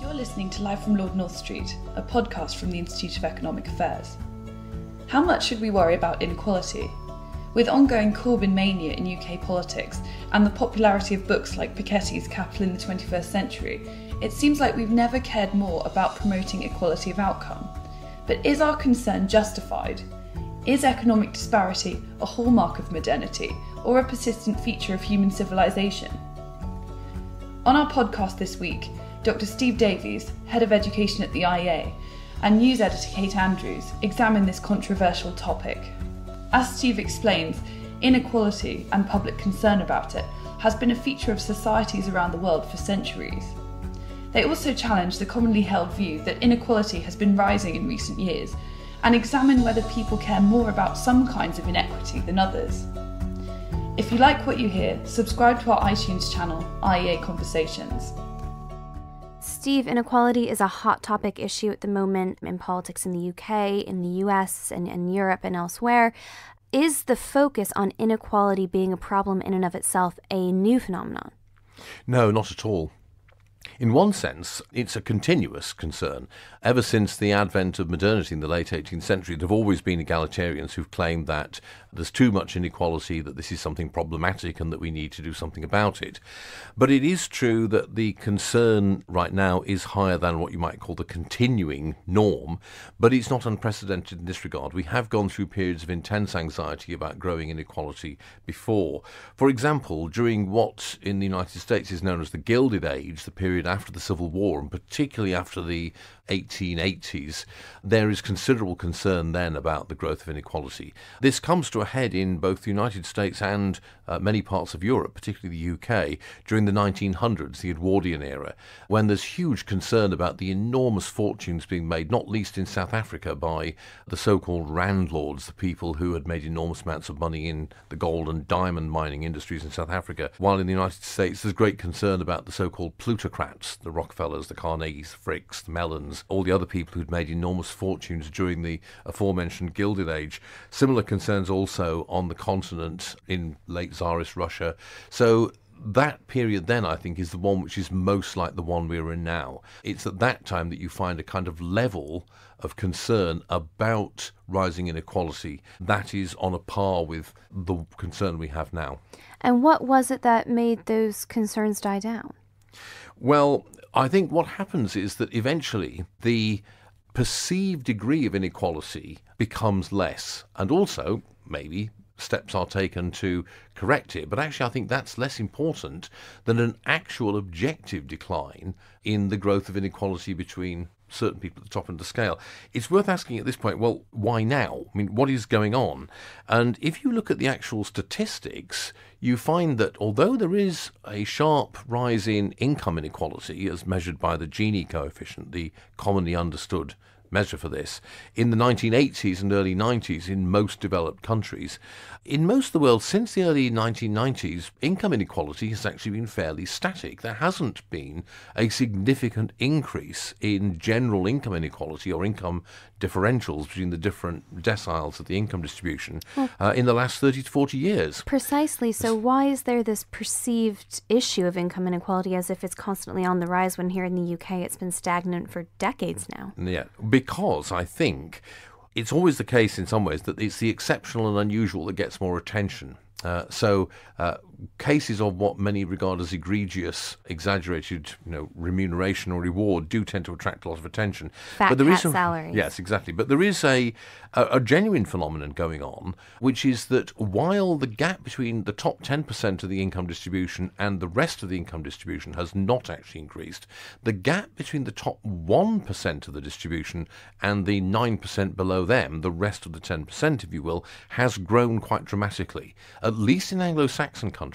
You're listening to Live from Lord North Street, a podcast from the Institute of Economic Affairs. How much should we worry about inequality? With ongoing Corbyn-mania in UK politics and the popularity of books like Piketty's Capital in the 21st Century, it seems like we've never cared more about promoting equality of outcome. But is our concern justified? Is economic disparity a hallmark of modernity or a persistent feature of human civilisation? On our podcast this week, Dr. Steve Davies, Head of Education at the IEA, and news editor Kate Andrews examine this controversial topic. As Steve explains, inequality and public concern about it has been a feature of societies around the world for centuries. They also challenge the commonly held view that inequality has been rising in recent years and examine whether people care more about some kinds of inequity than others. If you like what you hear, subscribe to our iTunes channel, IEA Conversations. Steve, inequality is a hot topic issue at the moment in politics in the UK, in the US, and in Europe and elsewhere. Is the focus on inequality being a problem in and of itself a new phenomenon? No, not at all. In one sense, it's a continuous concern. Ever since the advent of modernity in the late 18th century, there have always been egalitarians who've claimed that there's too much inequality, that this is something problematic and that we need to do something about it. But it is true that the concern right now is higher than what you might call the continuing norm, but it's not unprecedented in this regard. We have gone through periods of intense anxiety about growing inequality before. For example, during what in the United States is known as the Gilded Age, the period after the Civil War, and particularly after the 1880s, there is considerable concern then about the growth of inequality. This comes to a head in both the United States and many parts of Europe, particularly the UK, during the 1900s, the Edwardian era, when there's huge concern about the enormous fortunes being made, not least in South Africa, by the so-called landlords, the people who had made enormous amounts of money in the gold and diamond mining industries in South Africa, while in the United States there's great concern about the so-called plutocrats, the Rockefellers, the Carnegies, the Fricks, the Mellons, all the other people who'd made enormous fortunes during the aforementioned Gilded Age. Similar concerns also on the continent in late Tsarist Russia. So that period then, I think, is the one which is most like the one we're in now. It's at that time that you find a kind of level of concern about rising inequality that is on a par with the concern we have now. And what was it that made those concerns die down? Well, I think what happens is that eventually the perceived degree of inequality becomes less, and also maybe steps are taken to correct it. But actually, I think that's less important than an actual objective decline in the growth of inequality between certain people at the top end of the scale. It's worth asking at this point, well, why now? I mean, what is going on? And if you look at the actual statistics, you find that although there is a sharp rise in income inequality, as measured by the Gini coefficient, the commonly understood measure for this, in the 1980s and early 90s in most developed countries. In most of the world, since the early 1990s, income inequality has actually been fairly static. There hasn't been a significant increase in general income inequality or income differentials between the different deciles of the income distribution in the last 30 to 40 years. Precisely. So why is there this perceived issue of income inequality as if it's constantly on the rise when here in the UK it's been stagnant for decades now? Yeah, because I think it's always the case in some ways that it's the exceptional and unusual that gets more attention. So cases of what many regard as egregious, exaggerated, remuneration or reward do tend to attract a lot of attention. Fat cat salaries. Yes, exactly. But there is a genuine phenomenon going on, which is that while the gap between the top 10% of the income distribution and the rest of the income distribution has not actually increased, the gap between the top 1% of the distribution and the 9% below them, the rest of the 10%, if you will, has grown quite dramatically, at least in Anglo-Saxon countries.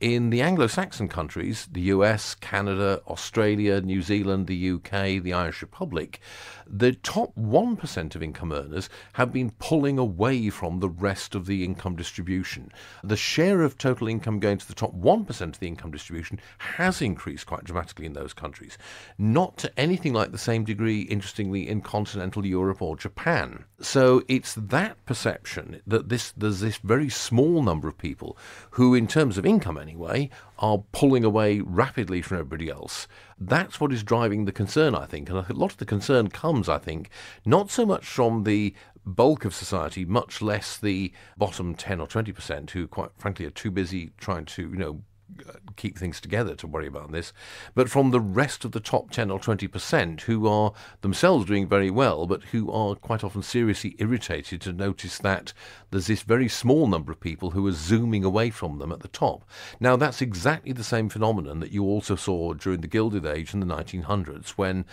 In the Anglo-Saxon countries, the US, Canada, Australia, New Zealand, the UK, the Irish Republic, the top 1% of income earners have been pulling away from the rest of the income distribution. The share of total income going to the top 1% of the income distribution has increased quite dramatically in those countries. Not to anything like the same degree, interestingly, in continental Europe or Japan. So it's that perception that there's this very small number of people who in terms of income anyway, are pulling away rapidly from everybody else. That's what is driving the concern, I think. And a lot of the concern comes, I think, not so much from the bulk of society, much less the bottom 10 or 20% who, quite frankly, are too busy trying to, keep things together to worry about this, but from the rest of the top 10 or 20% who are themselves doing very well, but who are quite often seriously irritated to notice that there's this very small number of people who are zooming away from them at the top. Now, that's exactly the same phenomenon that you also saw during the Gilded Age in the 1900s, when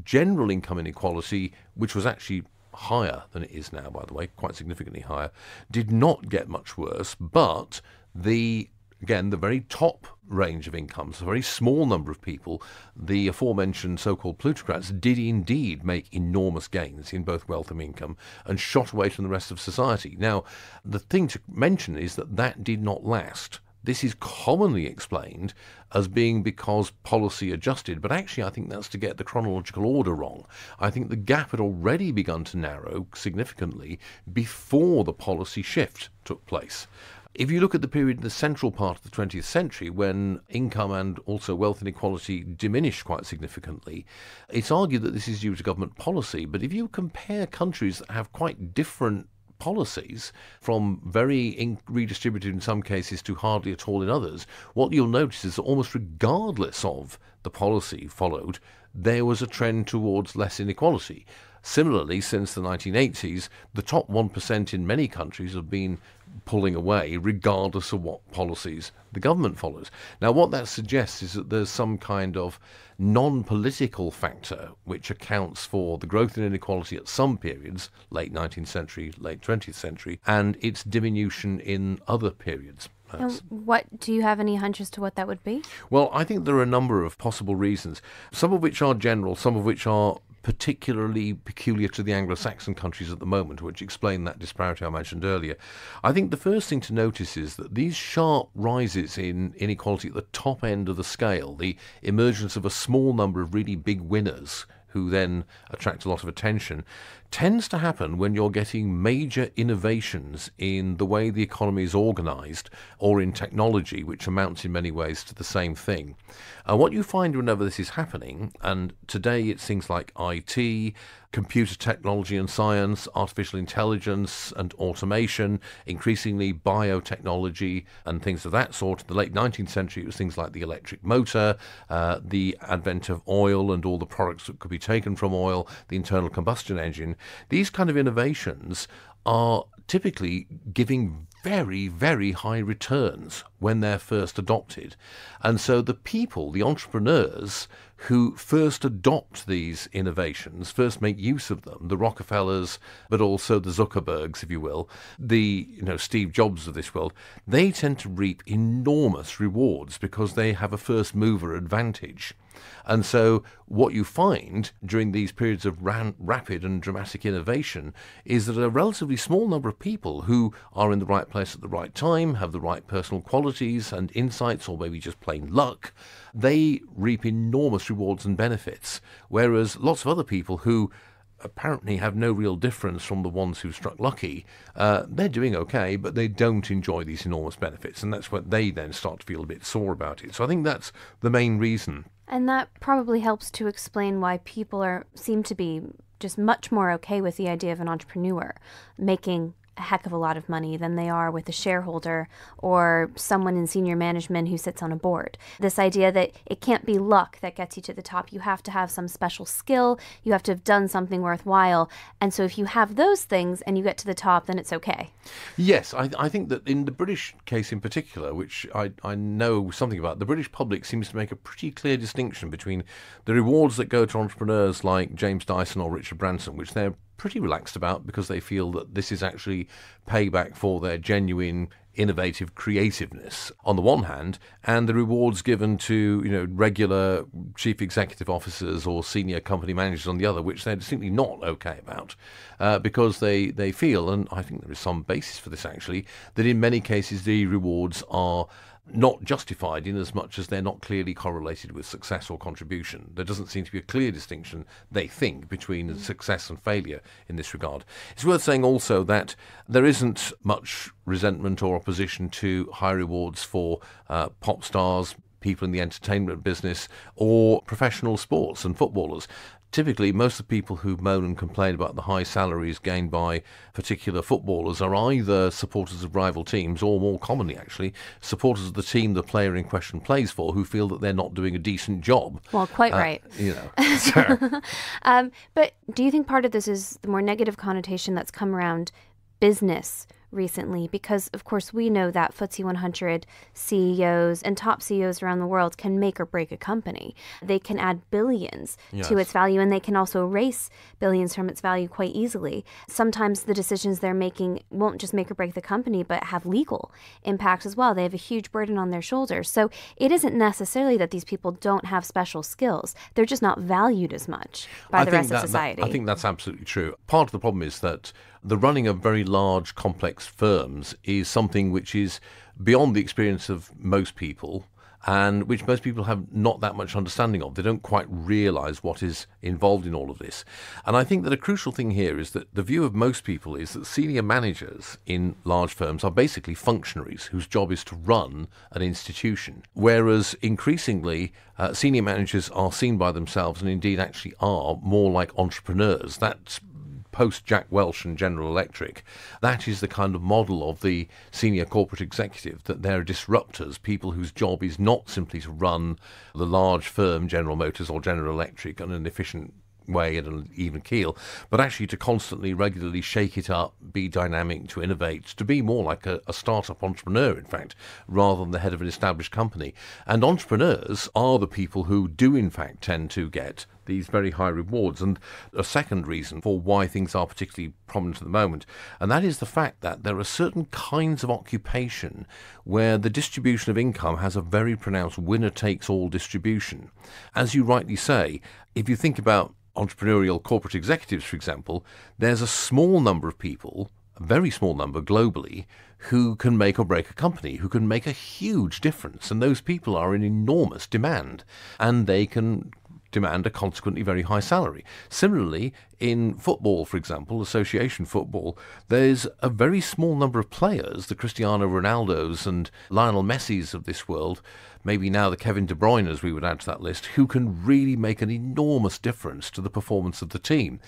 general income inequality, which was actually higher than it is now, by the way, quite significantly higher, did not get much worse, but the very top range of incomes, a very small number of people, the aforementioned so-called plutocrats, did indeed make enormous gains in both wealth and income and shot away from the rest of society. Now, the thing to mention is that did not last. This is commonly explained as being because policy adjusted, but actually I think that's to get the chronological order wrong. I think the gap had already begun to narrow significantly before the policy shift took place. If you look at the period in the central part of the 20th century, when income and also wealth inequality diminished quite significantly, it's argued that this is due to government policy. But if you compare countries that have quite different policies, from very redistributed in some cases to hardly at all in others, what you'll notice is that almost regardless of the policy followed, there was a trend towards less inequality. Similarly, since the 1980s, the top 1% in many countries have been pulling away regardless of what policies the government follows. Now, what that suggests is that there's some kind of non-political factor which accounts for the growth in inequality at some periods, late 19th century, late 20th century, and its diminution in other periods. And what do you have any hunches to what that would be? Well, I think there are a number of possible reasons, some of which are general, some of which are particularly peculiar to the Anglo-Saxon countries at the moment, which explain that disparity I mentioned earlier. I think the first thing to notice is that these sharp rises in inequality at the top end of the scale, the emergence of a small number of really big winners who then attract a lot of attention, tends to happen when you're getting major innovations in the way the economy is organised or in technology, which amounts in many ways to the same thing. What you find whenever this is happening, and today it's things like IT, computer technology and science, artificial intelligence and automation, increasingly biotechnology and things of that sort. In the late 19th century, it was things like the electric motor, the advent of oil and all the products that could be taken from oil, the internal combustion engine. These kind of innovations are typically giving very, very high returns when they're first adopted. And so the people, the entrepreneurs who first adopt these innovations, first make use of them, the Rockefellers, but also the Zuckerbergs, if you will, the Steve Jobs of this world, they tend to reap enormous rewards because they have a first mover advantage. And so what you find during these periods of rapid and dramatic innovation is that a relatively small number of people who are in the right place at the right time, have the right personal qualities and insights, or maybe just plain luck, they reap enormous rewards and benefits. Whereas lots of other people who apparently have no real difference from the ones who struck lucky, they're doing okay, but they don't enjoy these enormous benefits. And that's when they then start to feel a bit sore about it. So I think that's the main reason. And that probably helps to explain why people seem to be just much more okay with the idea of an entrepreneur making a heck of a lot of money than they are with a shareholder or someone in senior management who sits on a board. This idea that it can't be luck that gets you to the top. You have to have some special skill. You have to have done something worthwhile. And so if you have those things and you get to the top, then it's okay. Yes, I think that in the British case in particular, which I know something about, the British public seems to make a pretty clear distinction between the rewards that go to entrepreneurs like James Dyson or Richard Branson, which they're pretty relaxed about because they feel that this is actually payback for their genuine innovative creativeness on the one hand, and the rewards given to regular chief executive officers or senior company managers on the other, which they're distinctly not okay about, because they feel, and I think there is some basis for this actually, that in many cases the rewards are not justified in as much as they're not clearly correlated with success or contribution. There doesn't seem to be a clear distinction, they think, between success and failure in this regard. It's worth saying also that there isn't much resentment or opposition to high rewards for pop stars, people in the entertainment business, or professional sports and footballers. Typically, most of the people who moan and complain about the high salaries gained by particular footballers are either supporters of rival teams or, more commonly actually, supporters of the team the player in question plays for, who feel that they're not doing a decent job. Well, quite right. So. But do you think part of this is the more negative connotation that's come around business recently? Because, of course, we know that FTSE 100 CEOs and top CEOs around the world can make or break a company. They can add billions to its value, and they can also erase billions from its value quite easily. Sometimes the decisions they're making won't just make or break the company, but have legal impact as well. They have a huge burden on their shoulders. So it isn't necessarily that these people don't have special skills. They're just not valued as much by the rest of society. I think that's absolutely true. Part of the problem is that the running of very large, complex firms is something which is beyond the experience of most people, and which most people have not that much understanding of. They don't quite realise what is involved in all of this. And I think that a crucial thing here is that the view of most people is that senior managers in large firms are basically functionaries whose job is to run an institution, whereas increasingly senior managers are seen by themselves, and indeed actually are, more like entrepreneurs. That's post-Jack Welch and General Electric. That is the kind of model of the senior corporate executive, that they're disruptors, people whose job is not simply to run the large firm, General Motors or General Electric, on an efficient way at an even keel, but actually to constantly, regularly shake it up, be dynamic, to innovate, to be more like a startup entrepreneur, in fact, rather than the head of an established company. And entrepreneurs are the people who do, in fact, tend to get these very high rewards. And a second reason for why things are particularly prominent at the moment, and that is the fact that there are certain kinds of occupation where the distribution of income has a very pronounced winner-takes-all distribution. As you rightly say, if you think about entrepreneurial corporate executives, for example, there's a small number of people, a very small number globally, who can make or break a company, who can make a huge difference. And those people are in enormous demand, and they can demand a consequently very high salary. Similarly, in football, for example, association football, there's a very small number of players, the Cristiano Ronaldos and Lionel Messis of this world, maybe now the Kevin De Bruynes we would add to that list, who can really make an enormous difference to the performance of the team.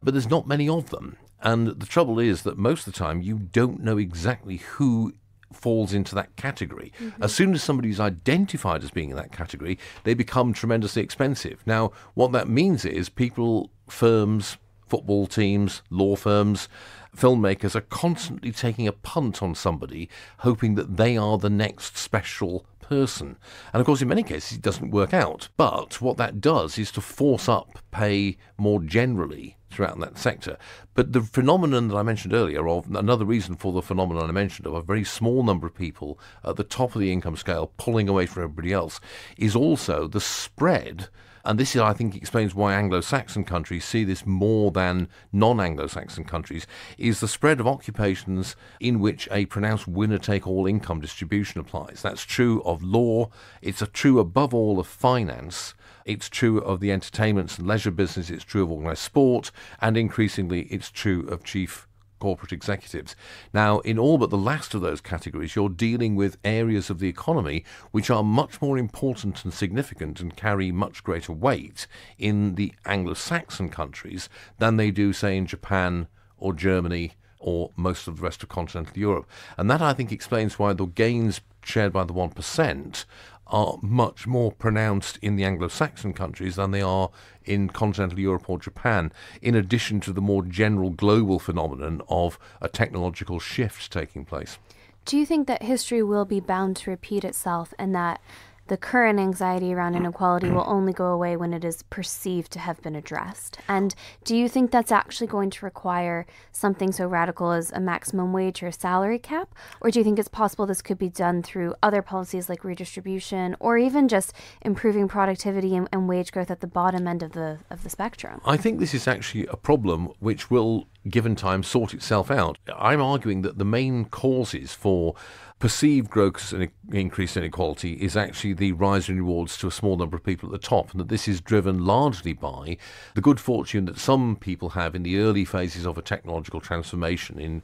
But there's not many of them. And the trouble is that most of the time you don't know exactly who falls into that category. Mm-hmm. As soon as somebody's identified as being in that category, they become tremendously expensive. Now, what that means is people, firms, football teams, law firms, filmmakers are constantly taking a punt on somebody, hoping that they are the next special person. And of course, in many cases, it doesn't work out. But what that does is to force up pay more generally throughout that sector. But the phenomenon that I mentioned earlier, of another reason for the phenomenon I mentioned of a very small number of people at the top of the income scale pulling away from everybody else, is also the spread. And this, I think, explains why Anglo-Saxon countries see this more than non-Anglo-Saxon countries, is the spread of occupations in which a pronounced winner-take-all income distribution applies. That's true of law. It's true above all of finance. It's true of the entertainment and leisure business. It's true of organised sport. And increasingly, it's true of chief corporate executives. Now, in all but the last of those categories, you're dealing with areas of the economy which are much more important and significant and carry much greater weight in the Anglo-Saxon countries than they do, say, in Japan or Germany or most of the rest of continental Europe. And that, I think, explains why the gains shared by the 1% are much more pronounced in the Anglo-Saxon countries than they are in continental Europe or Japan, in addition to the more general global phenomenon of a technological shift taking place. Do you think that history will be bound to repeat itself, and that the current anxiety around inequality will only go away when it is perceived to have been addressed? And do you think that's actually going to require something so radical as a maximum wage or a salary cap? Or do you think it's possible this could be done through other policies like redistribution, or even just improving productivity and wage growth at the bottom end of the spectrum? I think this is actually a problem which will given time, sort itself out. I'm arguing that the main causes for perceived growth and increased inequality is actually the rise in rewards to a small number of people at the top, and that this is driven largely by the good fortune that some people have in the early phases of a technological transformation, in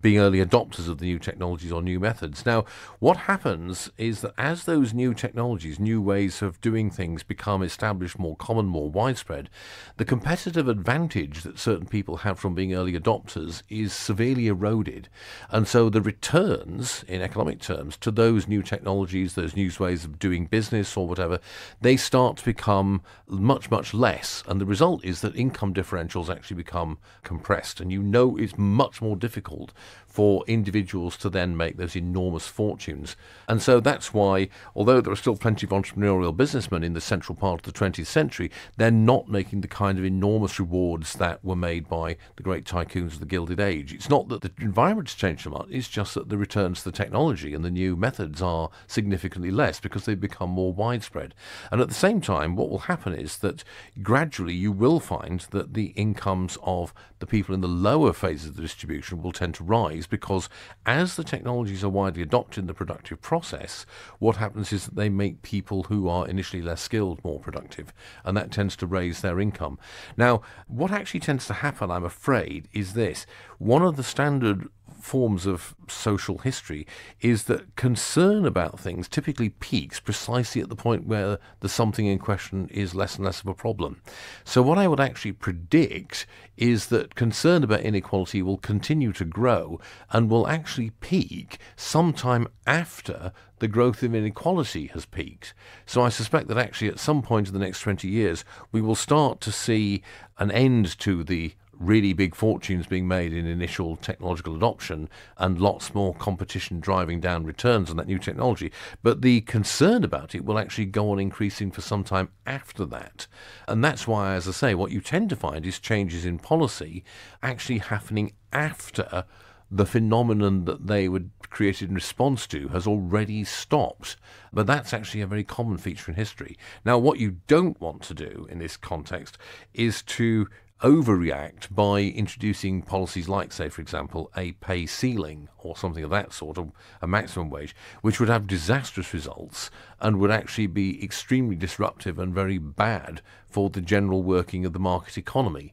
being early adopters of the new technologies or new methods. Now, what happens is that as those new technologies, new ways of doing things become established, more common, more widespread, the competitive advantage that certain people have from being early adopters is severely eroded. And so the returns, in economic terms, to those new technologies, those new ways of doing business or whatever, they start to become much, much less. And the result is that income differentials actually become compressed. And it's much more difficult for individuals to then make those enormous fortunes. And so that's why, although there are still plenty of entrepreneurial businessmen in the central part of the 20th century, they're not making the kind of enormous rewards that were made by the great tycoons of the Gilded Age. It's not that the environment has changed so much, it's just that the returns to the technology and the new methods are significantly less because they've become more widespread. And at the same time, what will happen is that gradually you will find that the incomes of the people in the lower phases of the distribution will tend to rise, because as the technologies are widely adopted in the productive process, what happens is that they make people who are initially less skilled more productive, and that tends to raise their income. Now, what actually tends to happen, I'm afraid, is this. One of the standard forms of social history is that concern about things typically peaks precisely at the point where the something in question is less and less of a problem. So what I would actually predict is that concern about inequality will continue to grow and will actually peak sometime after the growth of inequality has peaked. So I suspect that actually at some point in the next 20 years, we will start to see an end to the really big fortunes being made in initial technological adoption and lots more competition driving down returns on that new technology. But the concern about it will actually go on increasing for some time after that. And that's why, as I say, what you tend to find is changes in policy actually happening after the phenomenon that they were created in response to has already stopped. But that's actually a very common feature in history. Now, what you don't want to do in this context is to overreact by introducing policies like, say, for example, a pay ceiling or something of that sort, or a maximum wage, which would have disastrous results and would actually be extremely disruptive and very bad for the general working of the market economy.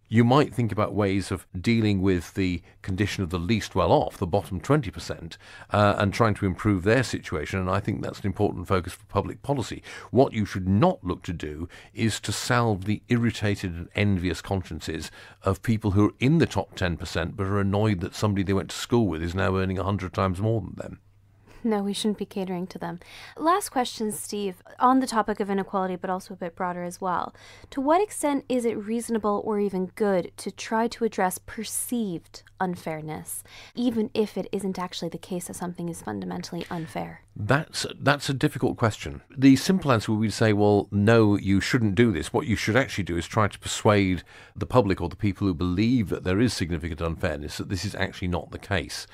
You might think about ways of dealing with the condition of the least well-off, the bottom 20%, and trying to improve their situation, and I think that's an important focus for public policy. What you should not look to do is to salve the irritated and envious consciences of people who are in the top 10% but are annoyed that somebody they went to school with is now earning 100 times more than them. No, we shouldn't be catering to them. Last question, Steve, on the topic of inequality, but also a bit broader as well. To what extent is it reasonable or even good to try to address perceived unfairness, even if it isn't actually the case that something is fundamentally unfair? That's a difficult question. The simple answer would be to say, well, no, you shouldn't do this. What you should actually do is try to persuade the public or the people who believe that there is significant unfairness that this is actually not the case.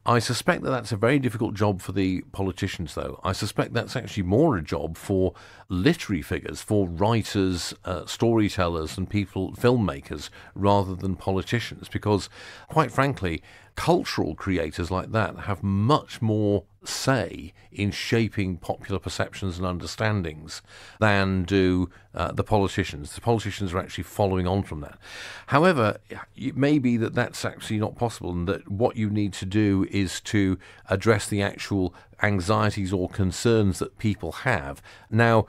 I suspect that that's a very difficult job for the politicians, though. I suspect that's actually more a job for literary figures, for writers, storytellers and filmmakers, rather than politicians, because, quite frankly, cultural creators like that have much more say in shaping popular perceptions and understandings than do the politicians. The politicians are actually following on from that. However, it may be that that's actually not possible, and that what you need to do is to address the actual anxieties or concerns that people have. Now,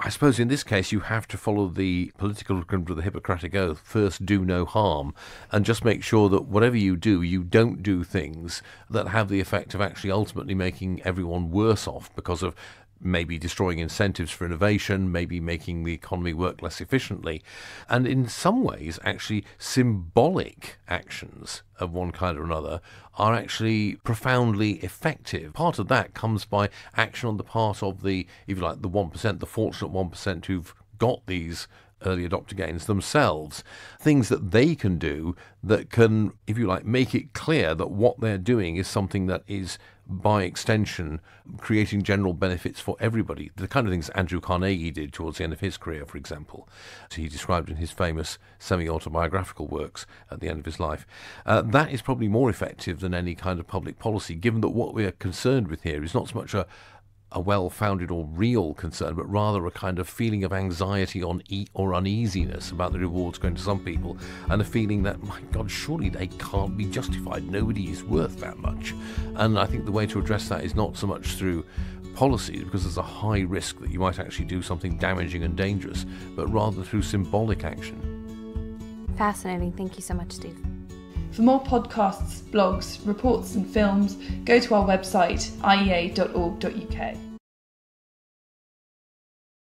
I suppose in this case you have to follow the political equivalent of the Hippocratic Oath, first do no harm, and just make sure that whatever you do, you don't do things that have the effect of actually ultimately making everyone worse off because of maybe destroying incentives for innovation, maybe making the economy work less efficiently, and in some ways actually symbolic actions of one kind or another are actually profoundly effective. Part of that comes by action on the part of the, if you like, the 1%, the fortunate 1% who've got these early adopter gains themselves, things that they can do that can, if you like, make it clear that what they're doing is something that is, by extension, creating general benefits for everybody. The kind of things Andrew Carnegie did towards the end of his career, for example. So he described in his famous semi-autobiographical works at the end of his life. That is probably more effective than any kind of public policy, given that what we are concerned with here is not so much a well-founded or real concern, but rather a kind of feeling of anxiety or uneasiness about the rewards going to some people, and a feeling that, my God, surely they can't be justified. Nobody is worth that much. And I think the way to address that is not so much through policies, because there's a high risk that you might actually do something damaging and dangerous, but rather through symbolic action. Fascinating. Thank you so much, Steve. For more podcasts, blogs, reports and films, go to our website iea.org.uk.